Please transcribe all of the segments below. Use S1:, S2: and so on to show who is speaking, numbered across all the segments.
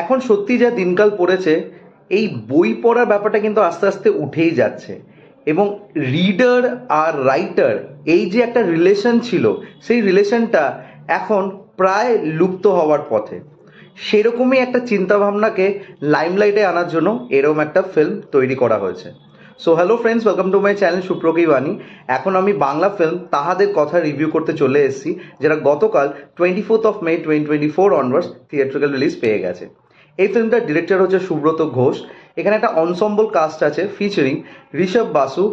S1: এখন সত্যি যা দিনকাল পড়েছে, এই বই পড়ার ব্যাপারটা কিন্তু আস্তে আস্তে উঠেই যাচ্ছে। এবং রিডার আর রাইটার এই যে একটা রিলেশন ছিল, সেই রিলেশনটা এখন প্রায় লুপ্ত হওয়ার পথে। সেরকমই একটা চিন্তাভাবনাকে লাইমলাইটে আনার জন্য এরকম একটা ফিল্ম তৈরি করা হয়েছে। So hello friends, welcome to my channel সুপ্র কি বাণী। এখন আমি বাংলা ফিল্ম তাহাদের কথা রিভিউ করতে চলে এসেছি, যেটা গতকাল 24 মে 2024 অনওয়ার্ডস থিয়েট্রিক্যাল রিলিজ পেয়ে গেছে। এই ফিল্মটার ডিরেক্টর হচ্ছে সুব্রত ঘোষ। এখানে একটা অনসম্বল কাস্ট আছে ফিচারিং ঋষভ বাসু,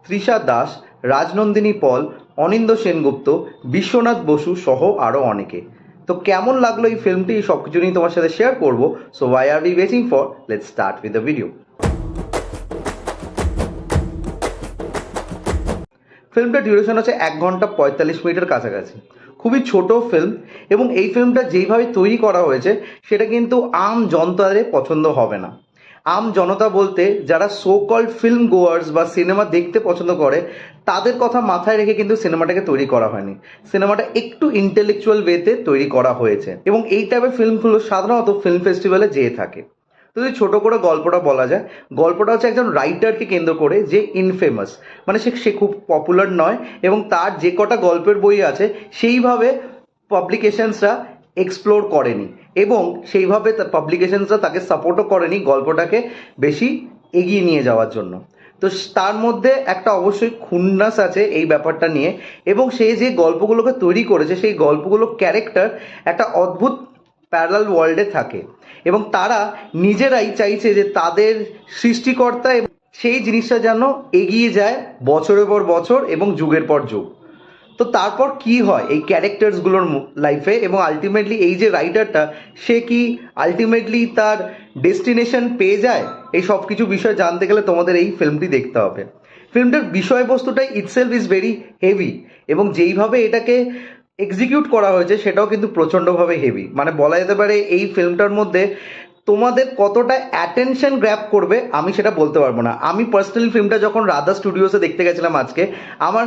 S1: তৃষা দাস, রাজনন্দিনী পল, অনিন্দ্য সেনগুপ্ত, বিশ্বনাথ বসু সহ আরও অনেকে। তো কেমন লাগলো এই ফিল্মটি, সব কিছু নিয়ে তোমার সাথে শেয়ার করবো। So why are we waiting for, let's start with the video. ফিল্মটার ডিউরেশন হচ্ছে 1 ঘন্টা 45 মিনিটের কাছাকাছি। খুবই ছোট ফিল্ম, এবং এই ফিল্মটা যেইভাবে তৈরি করা হয়েছে সেটা কিন্তু আম জনতাদের পছন্দ হবে না। আম জনতা বলতে যারা সো কল্ড ফিল্ম গোয়ার্স বা সিনেমা দেখতে পছন্দ করে, তাদের কথা মাথায় রেখে কিন্তু সিনেমাটাকে তৈরি করা হয়নি। সিনেমাটা একটু ইন্টেলেকচুয়াল ওয়েতে তৈরি করা হয়েছে, এবং এই টাইপের ফিল্মগুলো সাধারণত ফিল্ম ফেস্টিভ্যালে যেয়ে থাকে। তো যদি ছোটো করে গল্পটা বলা যায়, গল্পটা হচ্ছে একজন রাইটারকে কেন্দ্র করে, যে ইনফেমাস, মানে সে খুব পপুলার নয়, এবং তার যে কটা গল্পের বই আছে সেইভাবে পাবলিকেশনসরা এক্সপ্লোর করেনি, এবং সেইভাবে পাবলিকেশনসরা তাকে সাপোর্টও করেনি গল্পটাকে বেশি এগিয়ে নিয়ে যাওয়ার জন্য। তো তার মধ্যে একটা অবশ্যই খুন্নাস আছে এই ব্যাপারটা নিয়ে, এবং সে যে গল্পগুলোকে তৈরি করেছে সেই গল্পগুলো ক্যারেক্টার একটা অদ্ভুত প্যারালাল ওয়ার্ল্ডে থাকে, এবং তারা নিজেরাই চাইছে যে তাদের সৃষ্টিকর্তা সেই জিনিসটা যেন এগিয়ে যায় বছরের পর বছর এবং যুগের পর যুগ। তো তারপর কি হয় এই ক্যারেক্টার্সগুলোর লাইফে, এবং আলটিমেটলি এই যে রাইটারটা, সে কি আলটিমেটলি তার ডেস্টিনেশন পেয়ে যায়, এই সব কিছু বিষয় জানতে গেলে তোমাদের এই ফিল্মটি দেখতে হবে। ফিল্মটার বিষয়বস্তুটাই ইটসেলফ ইজ ভেরি হেভি, এবং যেইভাবে এটাকে এক্সিকিউট করা হয়েছে সেটাও কিন্তু প্রচণ্ডভাবে হেভি। মানে বলা যেতে পারে এই ফিল্মটার মধ্যে তোমাদের কতটা অ্যাটেনশন গ্র্যাব করবে আমি সেটা বলতে পারবো না। আমি পার্সোনালি ফিল্মটা যখন রাধা স্টুডিওসে দেখতে গেছিলাম আজকে, আমার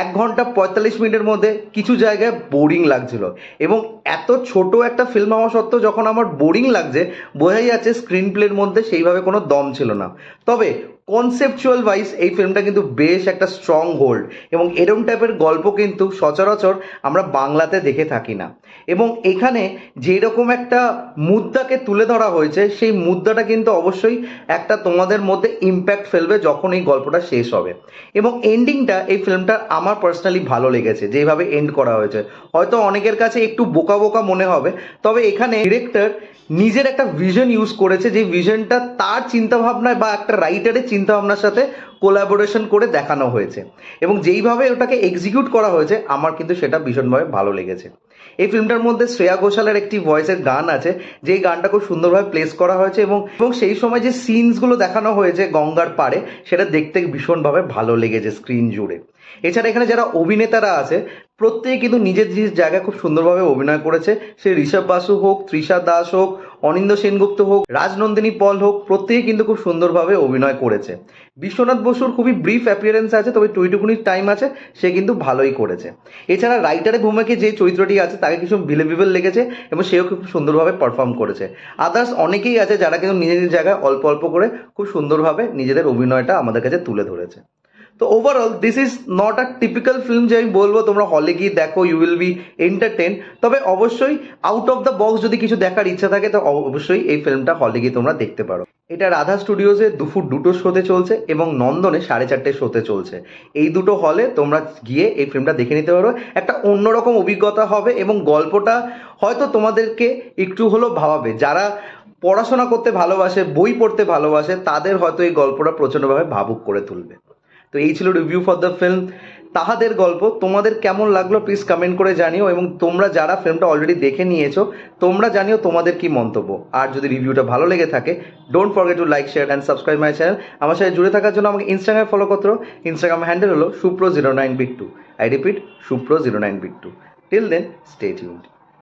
S1: 1 ঘন্টা 45 মিনিটের মধ্যে কিছু জায়গায় বোরিং লাগছিল, এবং এত ছোট একটা ফিল্ম হওয়া সত্ত্বেও যখন আমার বোরিং লাগছে, বোঝাই যাচ্ছে স্ক্রিন প্লের মধ্যে সেইভাবে কোনো দম ছিল না। তবে কনসেপচুয়াল ওয়াইজ এই ফিল্মটা কিন্তু বেশ একটা স্ট্রং হোল্ড, এবং এরম টাইপের গল্প কিন্তু সচরাচর আমরা বাংলাতে দেখে থাকি না। এবং এখানে যেরকম একটা মুদ্রাকে তুলে ধরা হয়েছে, সেই মুদ্রাটা কিন্তু অবশ্যই একটা তোমাদের মধ্যে ইম্প্যাক্ট ফেলবে যখন এই গল্পটা শেষ হবে। এবং এন্ডিংটা এই ফিল্মটার আমার পার্সোনালি ভালো লেগেছে, যেভাবে এন্ড করা হয়েছে। হয়তো অনেকের কাছে একটু বোকা বোকা মনে হবে, তবে এখানে ডিরেক্টর নিজের একটা ভিশন ইউজ করেছে, যে ভিশনটা তার চিন্তাভাবনায় বা একটা রাইটারের চিন্তাভাবনার সাথে কোলাবোরেশন করে দেখানো হয়েছে, এবং যেইভাবে ওটাকে এক্সিকিউট করা হয়েছে আমার কিন্তু সেটা ভীষণভাবে ভালো লেগেছে। এই ফিল্মটার মধ্যে শ্রেয়া ঘোষালের একটি ভয়েসের গান আছে, যেই গানটা খুব সুন্দরভাবে প্লেস করা হয়েছে, এবং সেই সময় যে সিনসগুলো দেখানো হয়েছে গঙ্গার পাড়ে, সেটা দেখতে ভীষণভাবে ভালো লেগেছে স্ক্রিন জুড়ে। এছাড়া এখানে যারা অভিনেতারা আছে, প্রত্যেকে কিন্তু নিজের নিজের জায়গায় খুব সুন্দরভাবে অভিনয় করেছে। সে ঋষভ বাসু হোক, তৃষা দাস হোক, অনিন্দ্য সেনগুপ্ত হোক, রাজনন্দিনী পল হোক, প্রত্যেকে কিন্তু খুব সুন্দরভাবে অভিনয় করেছে। বিশ্বনাথ বসুর খুবই ব্রিফ অ্যাপিয়ারেন্স আছে, তবে টুইটুকুনির টাইম আছে, সে কিন্তু ভালোই করেছে। এছাড়া রাইটারের ভূমিকায় যে চরিত্রটি আছে তাকে কিছু বিলিভেবল লেগেছে, এবং সেও খুব সুন্দরভাবে পারফর্ম করেছে। আদার্স অনেকেই আছে যারা কিন্তু নিজের নিজের জায়গায় অল্প অল্প করে খুব সুন্দরভাবে নিজেদের অভিনয়টা আমাদের কাছে তুলে ধরেছে। তো overall this is not a typical film যে আমি বলবো তোমরা হলে গিয়ে দেখো, ইউ উইল বি এন্টারটেন। তবে অবশ্যই আউট অফ দ্য বক্স যদি কিছু দেখার ইচ্ছা থাকে, তো অবশ্যই এই ফিল্মটা হলে গিয়ে তোমরা দেখতে পারো। এটা রাধা স্টুডিওসে দুপুর 2টো শোতে চলছে, এবং নন্দনে 4:30 শোতে চলছে। এই দুটো হলে তোমরা গিয়ে এই ফিল্মটা দেখে নিতে পারো। একটা অন্যরকম অভিজ্ঞতা হবে, এবং গল্পটা হয়তো তোমাদেরকে একটু হলেও ভাবাবে। যারা পড়াশোনা করতে ভালোবাসে, বই পড়তে ভালোবাসে, তাদের হয়তো এই গল্পটা প্রচণ্ডভাবে ভাবুক করে তুলবে। তো এই ছিল রিভিউ ফর দ্য ফিল্ম তাহাদের গল্প। তোমাদের কেমন লাগলো প্লিজ কমেন্ট করে জানিও, এবং তোমরা যারা ফিল্মটা অলরেডি দেখে নিয়েছো তোমরা জানিও তোমাদের কি মন্তব্য। আর যদি রিভিউটা ভালো লেগে থাকে, don't forget to like, share and subscribe my channel. আমার সাথে জুড়ে থাকার জন্য আমাকে ইনস্টাগ্রামে ফলো করতে হবে। ইনস্টাগ্রাম হ্যান্ডেল হলো সুপ্রো09big2। আই রিপিট, সুপ্রো09big2। Till then stay tuned.